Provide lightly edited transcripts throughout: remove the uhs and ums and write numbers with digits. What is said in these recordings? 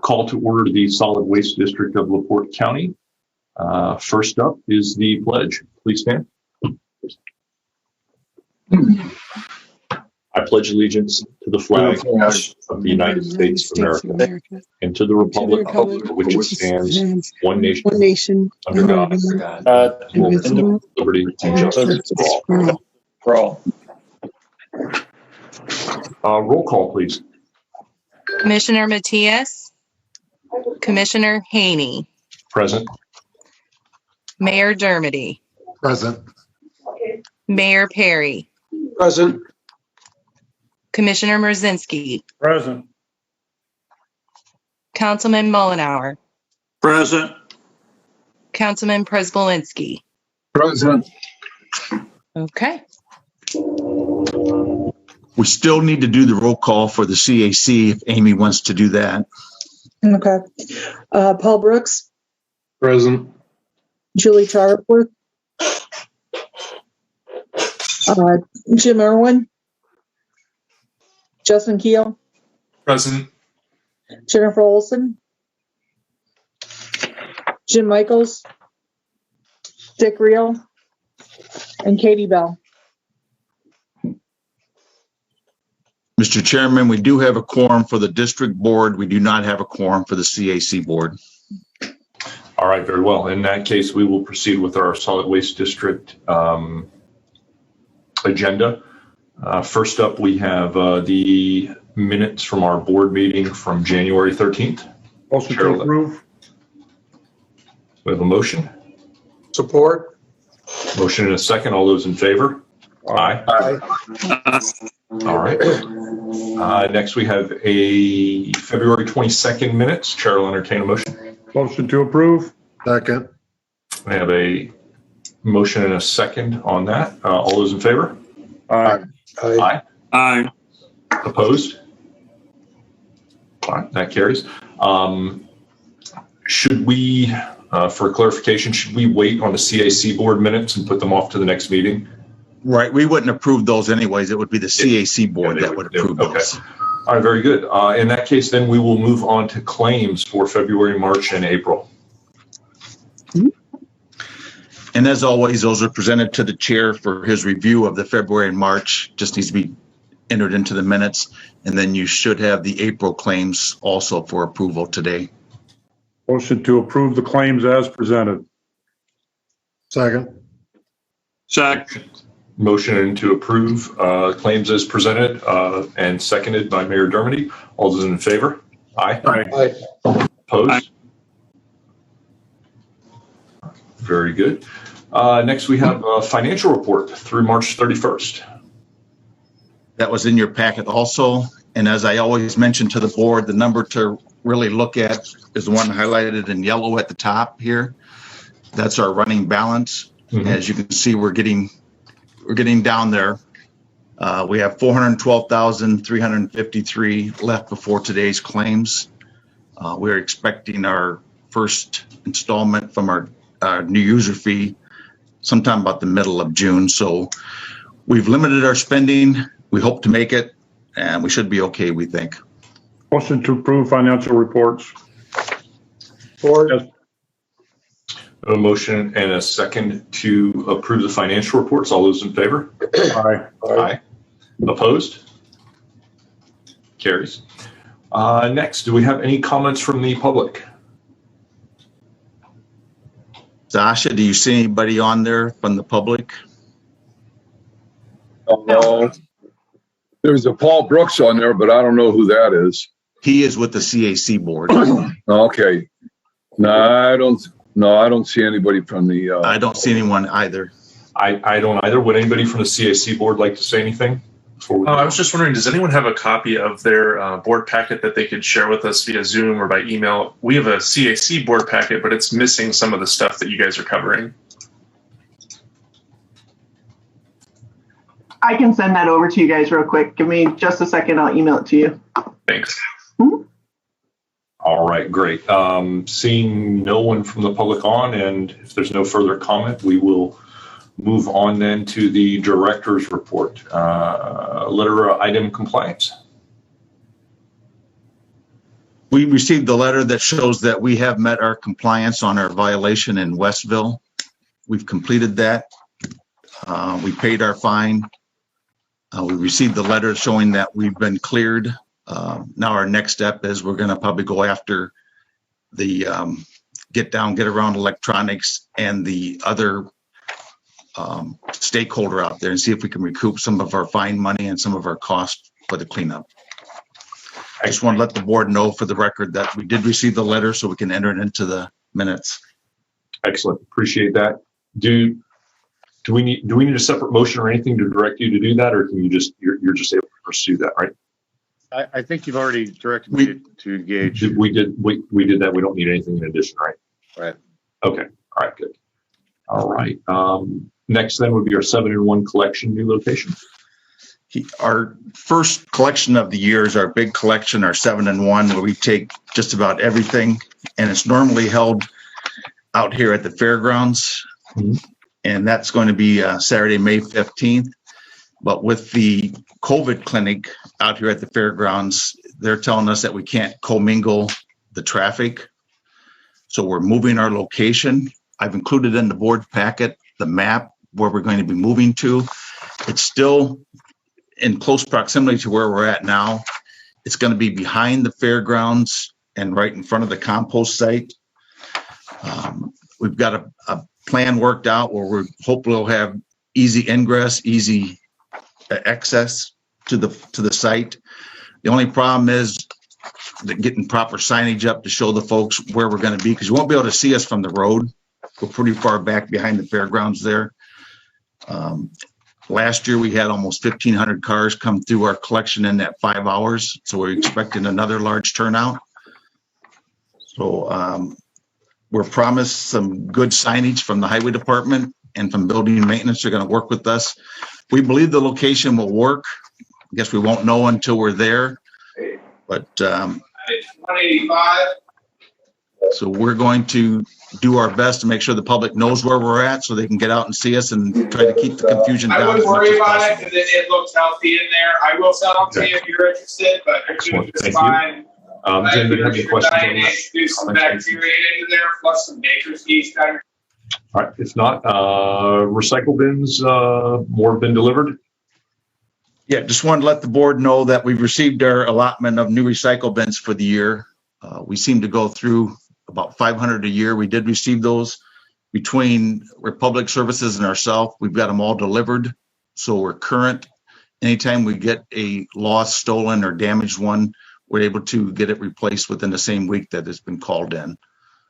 Call to order the Solid Waste District of LaPorte County. First up is the pledge. Please stand. I pledge allegiance to the flag of the United States of America and to the republic for which it stands, one nation, under God, indivisible, liberty and justice for all. Roll call, please. Commissioner Matias, Commissioner Haney, Present. Mayor Dermody, Present. Mayor Perry, Present. Commissioner Mrzinski, Present. Councilman Mullenhour, Present. Councilman Prespolinski. Present. Okay. We still need to do the roll call for the CAC if Amy wants to do that. Okay. Paul Brooks, Present. Julie Chartworth, Jim Irwin, Justin Keel, Present. Jennifer Olson, Jim Michaels, Dick Reel, and Katie Bell. Mr. Chairman, we do have a quorum for the district board. We do not have a quorum for the CAC board. All right, very well. In that case, we will proceed with our solid waste district agenda. First up, we have the minutes from our board meeting from January 13th. Motion to approve. We have a motion. Support. Motion and a second. All those in favor? Aye. All right. Next, we have a February 22nd minutes. Chair will entertain a motion. Motion to approve. Second. We have a motion and a second on that. All those in favor? Aye. Aye. Aye. Opposed? All right, that carries. Should we, for clarification, should we wait on the CAC board minutes and put them off to the next meeting? Right, we wouldn't approve those anyways. It would be the CAC board that would approve those. All right, very good. In that case, then we will move on to claims for February, March, and April. And as always, those are presented to the chair for his review of the February and March. Just needs to be entered into the minutes. And then you should have the April claims also for approval today. Motion to approve the claims as presented. Second. Second. Motion to approve claims as presented and seconded by Mayor Dermody. All those in favor? Aye. Aye. Opposed? Aye. Very good. Next, we have a financial report through March 31st. That was in your packet also. And as I always mention to the board, the number to really look at is the one highlighted in yellow at the top here. That's our running balance. Mm-hmm. As you can see, we're getting down there. We have 412,353 left before today's claims. We're expecting our first installment from our new user fee sometime about the middle of June. So we've limited our spending. We hope to make it, and we should be okay, we think. Motion to approve financial reports. Support. Yes. A motion and a second to approve the financial reports. All those in favor? Aye. Aye. Opposed? Carries. Next, do we have any comments from the public? Sasha, do you see anybody on there from the public? No. There's a Paul Brooks on there, but I don't know who that is. He is with the CAC board. Okay. No, I don't see anybody from the. I don't see anyone either. I don't either. Would anybody from the CAC board like to say anything? I was just wondering, does anyone have a copy of their board packet that they could share with us via Zoom or by email? We have a CAC board packet, but it's missing some of the stuff that you guys are covering. I can send that over to you guys real quick. Give me just a second. I'll email it to you. Thanks. Mm-hmm. All right, great. Seeing no one from the public on, and if there's no further comment, we will move on then to the director's report. Letter item compliance. We received the letter that shows that we have met our compliance on our violation in Westville. We've completed that. We paid our fine. We received the letter showing that we've been cleared. Now our next step is we're going to probably go after the get around electronics and the other stakeholder out there and see if we can recoup some of our fine money and some of our costs for the cleanup. I just want to let the board know for the record that we did receive the letter so we can enter it into the minutes. Excellent. Appreciate that. Do we need a separate motion or anything to direct you to do that, or can you just you're just able to pursue that, right? I think you've already directed me to engage. We did that. We don't need anything in addition, right? Right. Okay. All right. Good. All right. Next then would be our 7-in-1 collection new location. Our first collection of the year is our big collection, our 7-in-1, where we take just about everything, and it's normally held out here at the fairgrounds. Mm-hmm. And that's going to be Saturday, May 15th. But with the COVID clinic out here at the fairgrounds, they're telling us that we can't commingle the traffic. So we're moving our location. I've included in the board packet the map where we're going to be moving to. It's still in close proximity to where we're at now. It's going to be behind the fairgrounds and right in front of the compost site. We've got a plan worked out where we're hopefully we'll have easy ingress, easy access to the site. The only problem is that getting proper signage up to show the folks where we're going to be, because you won't be able to see us from the road. We're pretty far back behind the fairgrounds there. Last year we had almost 1,500 cars come through our collection in that 5 hours, so we're expecting another large turnout. So we're promised some good signage from the highway department and from building and maintenance. They're going to work with us. We believe the location will work. I guess we won't know until we're there, but 185. So we're going to do our best to make sure the public knows where we're at so they can get out and see us and try to keep the confusion down. I wouldn't worry about it because it looks healthy in there. I will sell them to you if you're interested, but Excellent. it's Thank fine. Does anybody have any questions on that? Do some bacteria into there, plus some baker's yeast. All right. If not, recycle bins, more have been delivered. Yeah, just wanted to let the board know that we've received our allotment of new recycle bins for the year. We seem to go through about 500 a year. We did receive those between Republic Services and ourselves. We've got them all delivered, so we're current. Anytime we get a lost, stolen, or damaged one, we're able to get it replaced within the same week that it's been called in.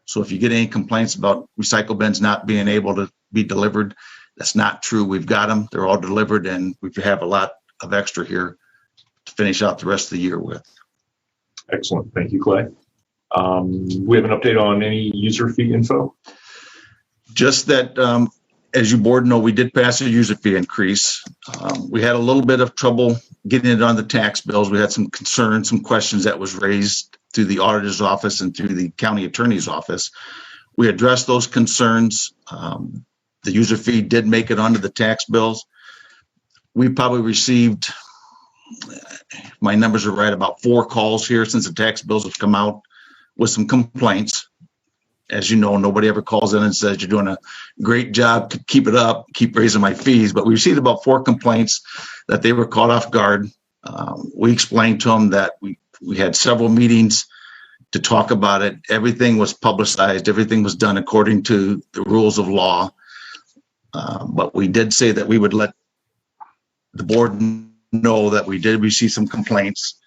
So if you get any complaints about recycle bins not being able to be delivered, that's not true. We've got them. They're all delivered, and we have a lot of extra here to finish out the rest of the year with. Excellent. Thank you, Clay. We have an update on any user fee info. Just that, as you board know, we did pass a user fee increase. We had a little bit of trouble getting it on the tax bills. We had some concerns, some questions that was raised through the auditor's office and through the county attorney's office. We addressed those concerns. The user fee did make it onto the tax bills. We probably received, if my numbers are right, about 4 calls here since the tax bills have come out with some complaints. As you know, nobody ever calls in and says you're doing a great job, keep it up, keep raising my fees. But we received about 4 complaints that they were caught off guard. We explained to them that we had several meetings to talk about it. Everything was publicized. Everything was done according to the rules of law. But we did say that we would let the board know that we did receive some complaints.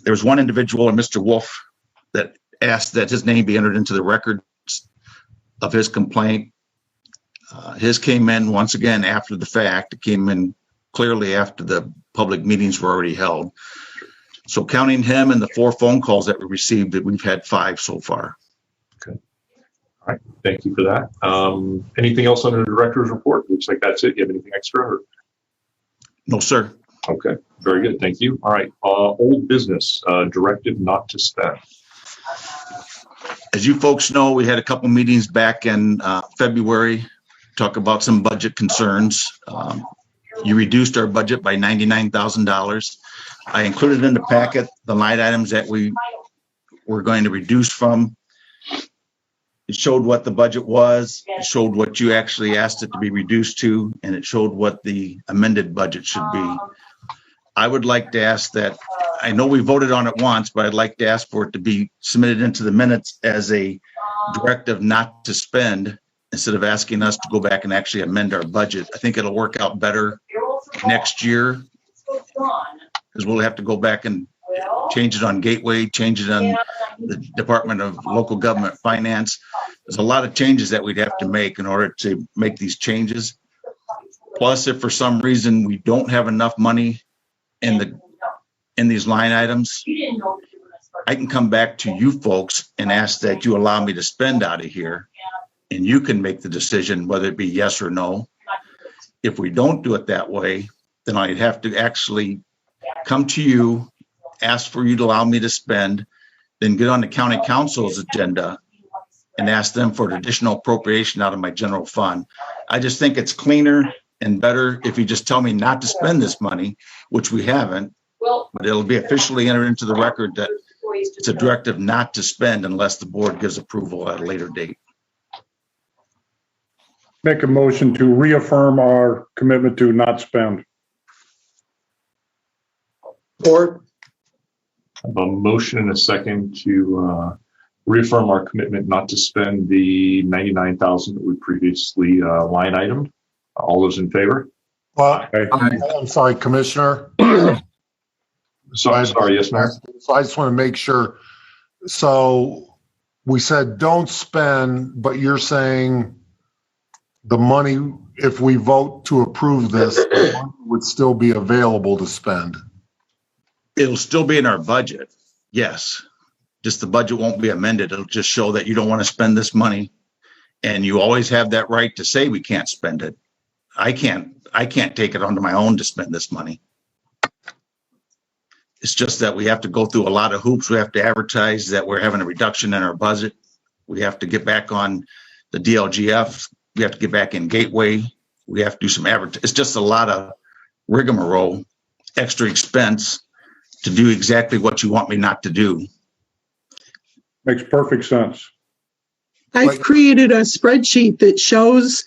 There was one individual, Mr. Wolf, that asked that his name be entered into the records of his complaint. His came in once again after the fact. It came in clearly after the public meetings were already held. So counting him and the 4 phone calls that we received, we've had 5 so far. Okay. All right. Thank you for that. Anything else under the director's report? Looks like that's it. You have anything extra? Or? No, sir. Okay. Very good. Thank you. All right. Old business, directive not to spend. As you folks know, we had a couple meetings back in February, talk about some budget concerns. You reduced our budget by $99,000. I included in the packet the line items that we we're going to reduce from. It showed what the budget was, it showed what you actually asked it to be reduced to, and it showed what the amended budget should be. I would like to ask that, I know we voted on it once, but I'd like to ask for it to be submitted into the minutes as a directive not to spend, instead of asking us to go back and actually amend our budget. I think it'll work out better next year, because we'll have to go back and change it on Gateway, change it on the Department of Local Government Finance. There's a lot of changes that we'd have to make in order to make these changes. Plus, if for some reason we don't have enough money in these line items, I can come back to you folks and ask that you allow me to spend out of here, and you can make the decision whether it be yes or no. If we don't do it that way, then I'd have to actually come to you, ask for you to allow me to spend, then get on the county council's agenda and ask them for an additional appropriation out of my general fund. I just think it's cleaner and better if you just tell me not to spend this money, which we haven't, but it'll be officially entered into the record that it's a directive not to spend unless the board gives approval at a later date. Make a motion to reaffirm our commitment to not spend. Porte. A motion and a second to reaffirm our commitment not to spend the $99,000 that we previously line itemed. All those in favor? Well, I'm sorry, Commissioner. Sorry, yes, Mayor. So I just want to make sure. So we said don't spend, but you're saying the money, if we vote to approve this, the money would still be available to spend. It'll still be in our budget, yes. Just the budget won't be amended. It'll just show that you don't want to spend this money. And you always have that right to say we can't spend it. I can't take it onto my own to spend this money. It's just that we have to go through a lot of hoops. We have to advertise that we're having a reduction in our budget. We have to get back on the DLGF. We have to get back in Gateway. We have to do some advertising. It's just a lot of rigmarole, extra expense to do exactly what you want me not to do. Makes perfect sense. I've created a spreadsheet that shows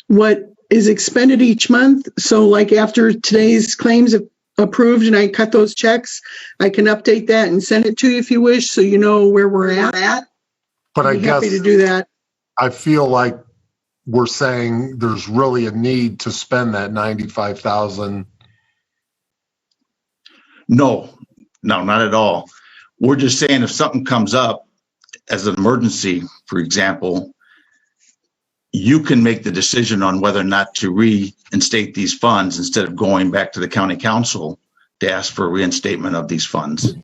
what is expended each month. So like after today's claims approved and I cut those checks, I can update that and send it to you if you wish, so you know where we're at. But I I'd be guess happy to do that. I feel like we're saying there's really a need to spend that $95,000. No, not at all. We're just saying if something comes up as an emergency, for example, you can make the decision on whether or not to reinstate these funds instead of going back to the county council to ask for a reinstatement of these funds.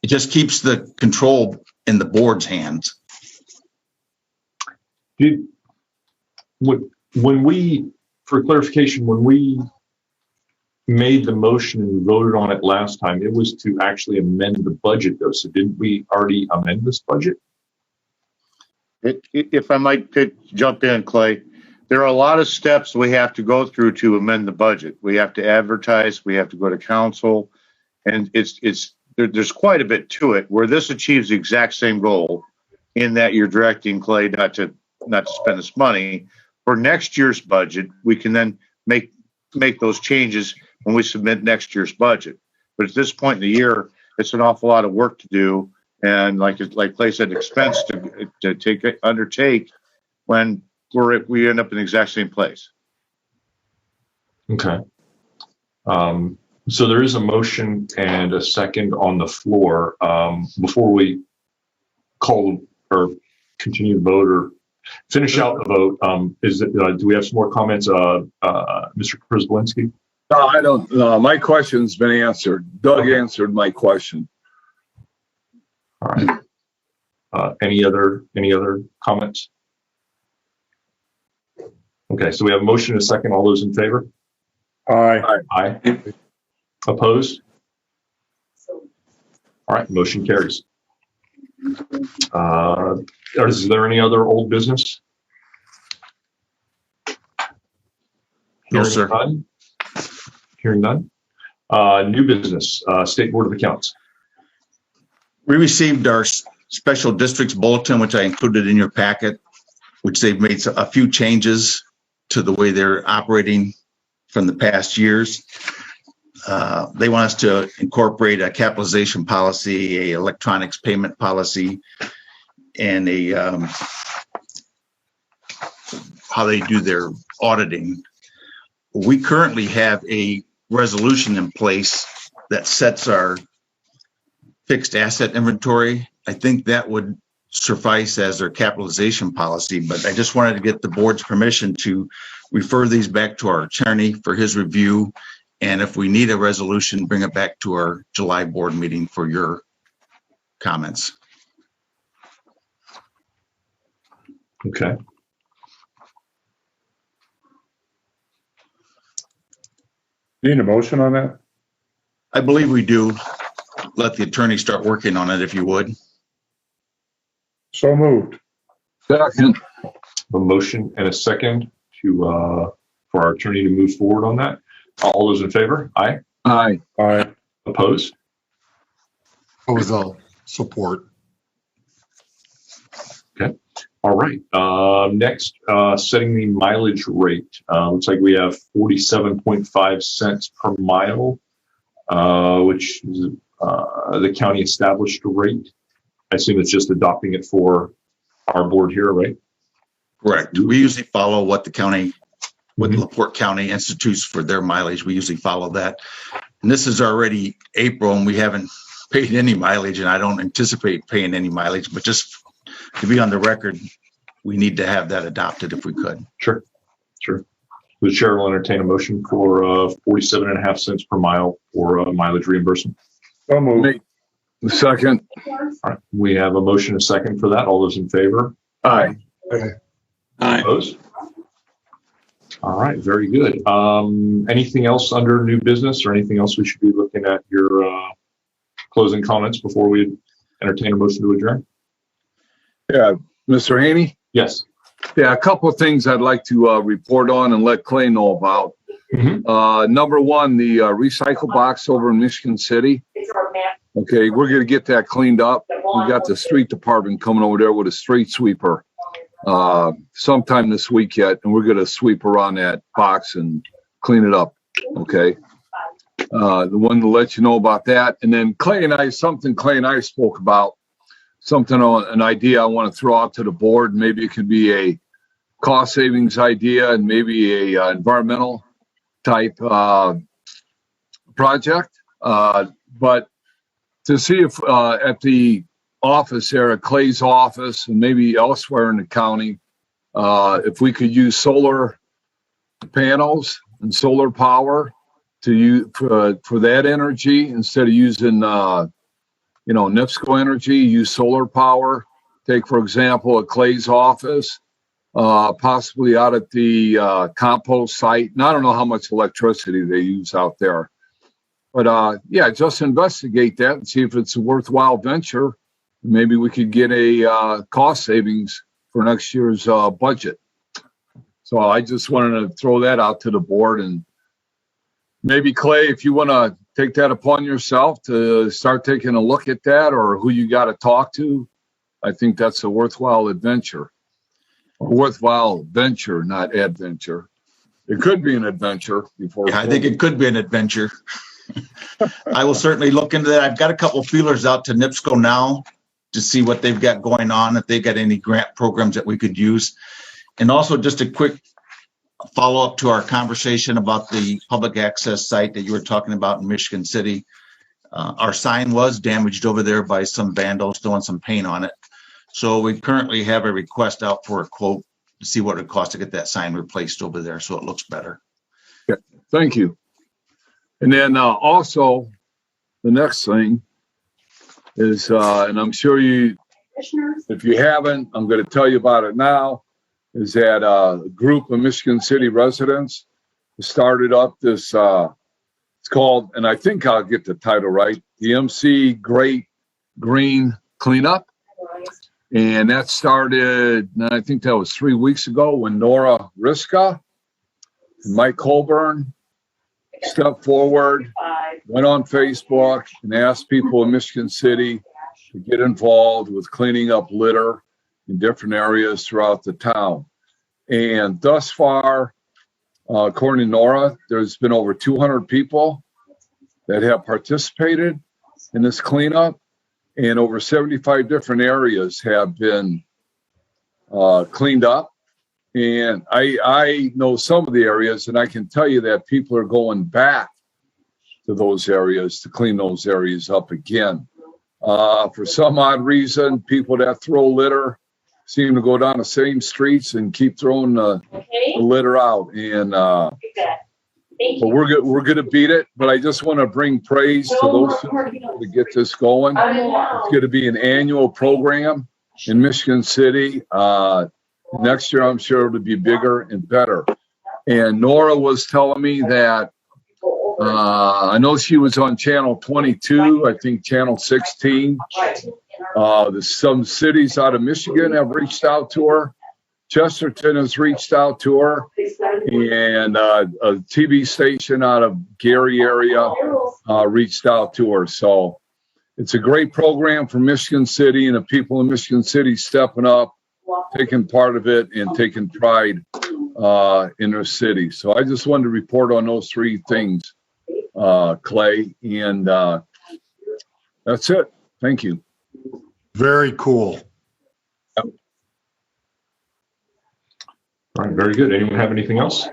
It just keeps the control in the board's hands. When we, for clarification, when we made the motion and voted on it last time, it was to actually amend the budget though. So didn't we already amend this budget? If I might jump in, Clay, there are a lot of steps we have to go through to amend the budget. We have to advertise, we have to go to council, and there's quite a bit to it, where this achieves the exact same goal in that you're directing Clay not to spend this money. For next year's budget, we can then make those changes when we submit next year's budget. But at this point in the year, it's an awful lot of work to do. And like Clay said, expense to undertake when we end up in the exact same place. Okay. So there is a motion and a second on the floor. Before we call or continue the vote or finish out the vote, do we have some more comments? Mr. Przybylski? No, I don't. No, my question's been answered. Doug answered my question. All right. Any other comments? Okay, so we have a motion and a second. All those in favor? Aye. Aye. Opposed? All right, motion carries. Is there any other old business? No, sir. Hearing none. New business, State Board of Accounts. We received our special districts bulletin, which I included in your packet, which they've made a few changes to the way they're operating from the past years. They want us to incorporate a capitalization policy, a electronics payment policy, and how they do their auditing. We currently have a resolution in place that sets our fixed asset inventory. I think that would suffice as their capitalization policy, but I just wanted to get the board's permission to refer these back to our attorney for his review. And if we need a resolution, bring it back to our July board meeting for your comments. Okay. Need a motion on that? I believe we do. Let the attorney start working on it if you would. So moved. Second. A motion and a second to, for our attorney to move forward on that. All those in favor? Aye. Aye. Aye. Opposed? What was the support? All right. Next, setting the mileage rate. Looks like we have 47.5 cents per mile, which is the county established rate. I assume it's just adopting it for our board here, right? Correct. We usually follow what the county, what LaPorte County institutes for their mileage. We usually follow that. And this is already April and we haven't paid any mileage, and I don't anticipate paying any mileage, but just to be on the record, we need to have that adopted if we could. Sure. The chair will entertain a motion for 47.5 cents per mile for mileage reimbursement. So moved. Second. All right. We have a motion and a second for that. All those in favor? Aye. Aye. Opposed? All right. Very good. Anything else under new business or anything else we should be looking at your closing comments before we entertain a motion to adjourn? Yeah, Mr. Haney? Yes. Yeah, a couple of things I'd like to report on and let Clay know about. Number one, the recycle box over in Michigan City. Okay, we're going to get that cleaned up. We got the street department coming over there with a street sweeper sometime this week yet, and we're going to sweep around that box and clean it up. Okay. The one to let you know about that. And then Clay and I spoke about something on an idea I want to throw out to the board. Maybe it could be a cost savings idea and maybe a environmental type project. But to see if at the office there, at Clay's office, and maybe elsewhere in the county, if we could use solar panels and solar power to use for that energy instead of using NIPSCO energy, use solar power. Take, for example, at Clay's office, possibly out at the compost site. And I don't know how much electricity they use out there. But yeah, just investigate that and see if it's a worthwhile venture. Maybe we could get a cost savings for next year's budget. So I just wanted to throw that out to the board. And maybe, Clay, if you want to take that upon yourself to start taking a look at that, or who you got to talk to, I think that's a worthwhile adventure. A worthwhile venture, not adventure. It could be an adventure before. Yeah, I think it could be an adventure. I will certainly look into that. I've got a couple of feelers out to NIPSCO now to see what they've got going on, if they got any grant programs that we could use. And also just a quick follow-up to our conversation about the public access site that you were talking about in Michigan City. Our sign was damaged over there by some vandals throwing some paint on it. So we currently have a request out for a quote to see what it costs to get that sign replaced over there so it looks better. Okay. Thank you. And then also the next thing is, and I'm sure if you haven't, I'm going to tell you about it now, is that a group of Michigan City residents started up this, it's called, and I think I'll get the title right, the MC Great Green Cleanup. And that started, I think that was 3 weeks ago when Nora Riska and Mike Colburn stepped forward, went on Facebook and asked people in Michigan City to get involved with cleaning up litter in different areas throughout the town. And thus far, according to Nora, there's been over 200 people that have participated in this cleanup, and over 75 different areas have been cleaned up. And I know some of the areas, and I can tell you that people are going back to those areas to clean those areas up again. For some odd reason, people that throw litter seem to go down the same streets and keep throwing the litter out. And but we're going to beat it. But I just want to bring praise to those people to get this going. It's going to be an annual program in Michigan City. Next year, I'm sure it'll be bigger and better. And Nora was telling me that I know she was on channel 22, I think channel 16. Some cities out of Michigan have reached out to her. Chesterton has reached out to her, and a TV station out of Gary area reached out to her. So it's a great program for Michigan City, and the people in Michigan City stepping up, taking part of it, and taking pride in their city. So I just wanted to report on those three things, Clay, and that's it. Thank you. Very cool. All right, very good. Anyone have anything else?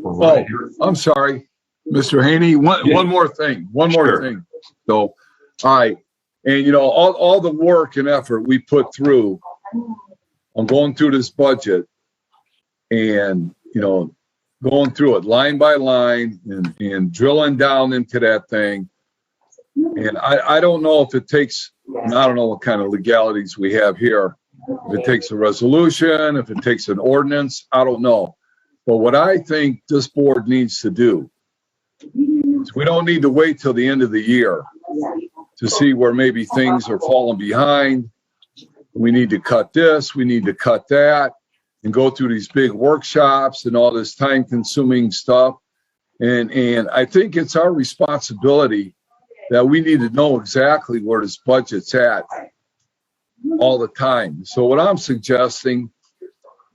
Oh, I'm sorry, Mr. Haney. One more thing. So, all right. And, you know, all the work and effort we put through on going through this budget and, you know, going through it line by line and drilling down into that thing. And I don't know if it takes, I don't know what kind of legalities we have here. If it takes a resolution, if it takes an ordinance, I don't know. But what I think this board needs to do is we don't need to wait till the end of the year to see where maybe things are falling behind. We need to cut this, we need to cut that, and go through these big workshops and all this time-consuming stuff. And I think it's our responsibility that we need to know exactly where this budget's at all the time. So what I'm suggesting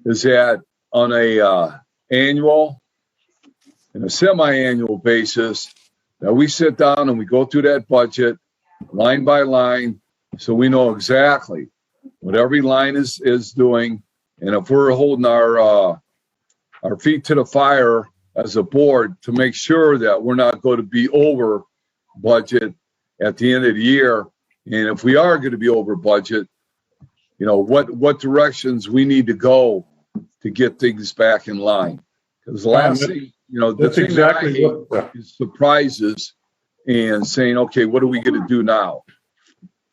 is that on a annual and a semi-annual basis, that we sit down and we go through that budget line by line, so we know exactly what every line is doing. And if we're holding our feet to the fire as a board to make sure that we're not going to be over budget at the end of the year, and if we are going to be over budget, you know, what directions we need to go to get things back in line. Because the last thing, you know, the thing that I hate is surprises and saying, okay, what are we going to do now?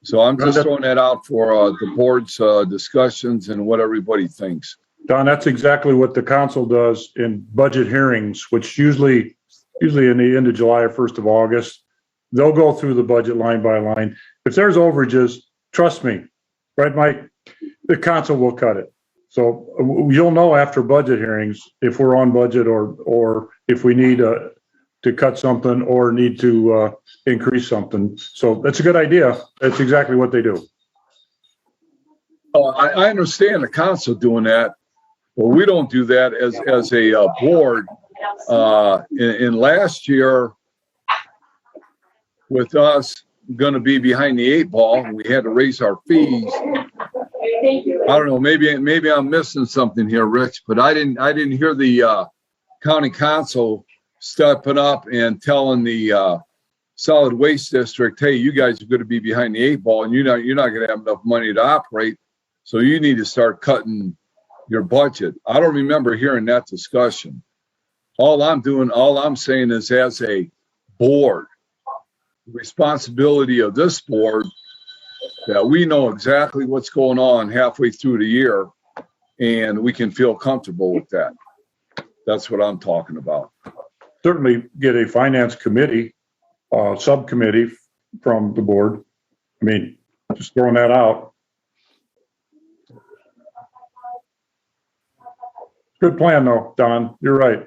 So I'm just throwing that out for the board's discussions and what everybody thinks. Don, that's exactly what the council does in budget hearings, which usually in the end of July or 1st of August. They'll go through the budget line by line. If there's overages, trust me, right, Mike? The council will cut it. So you'll know after budget hearings if we're on budget or if we need to cut something or need to increase something. So that's a good idea. That's exactly what they do. I understand the council doing that, but we don't do that as a board. In last year, with us going to be behind the 8 ball, we had to raise our fees. I don't know. Maybe I'm missing something here, Rich. But I didn't hear the county council stepping up and telling the solid waste district, "Hey, you guys are going to be behind the 8 ball, and you're not going to have enough money to operate. So you need to start cutting your budget." I don't remember hearing that discussion. All I'm saying is, as a board, the responsibility of this board, that we know exactly what's going on halfway through the year, and we can feel comfortable with that. That's what I'm talking about. Certainly get a finance committee, subcommittee from the board. I mean, just throwing that out. Good plan though, Don. You're right.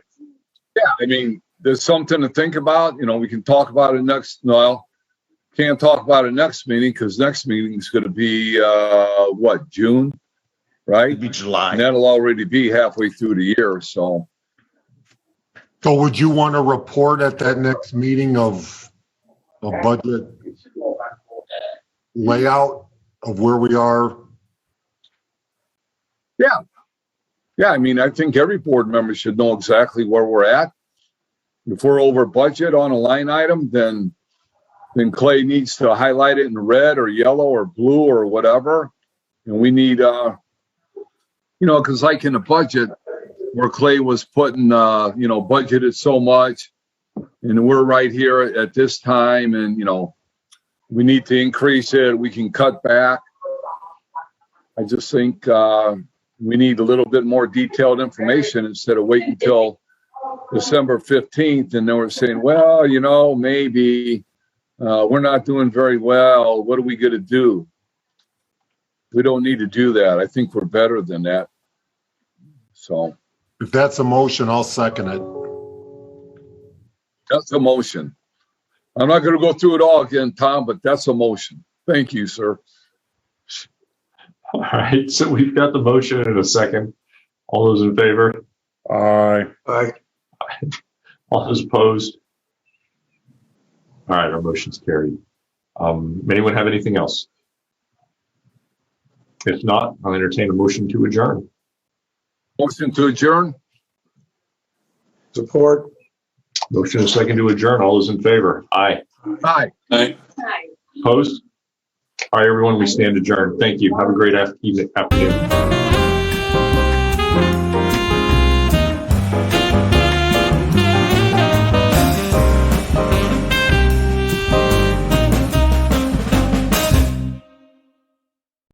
Yeah, I mean, there's something to think about. You know, we can talk about it next. Well, can't talk about it next meeting because next meeting is going to be, June, right? It'd be July. And that'll already be halfway through the year, so. So would you want to report at that next meeting of a budget layout of where we are? Yeah, I mean, I think every board member should know exactly where we're at. If we're over budget on a line item, then Clay needs to highlight it in red or yellow or blue or whatever. And we need, because like in the budget where Clay was putting, budgeted so much and we're right here at this time and, we need to increase it. We can cut back. I just think we need a little bit more detailed information instead of waiting until December 15th. And then we're saying, well, maybe we're not doing very well. What are we going to do? We don't need to do that. I think we're better than that. So If that's a motion, I'll second it. that's a motion. I'm not going to go through it all again, Tom, but that's a motion. Thank you, sir. All right, so we've got the motion in a second. All those in favor? Aye. All those opposed? All right, our motion's carried. Anyone have anything else? If not, I'll entertain a motion to adjourn. Motion to adjourn. Support. Motion is second to adjourn. All those in favor? Aye. Aye. Opposed? All right, everyone, we stand adjourned. Thank you. Have a great afternoon.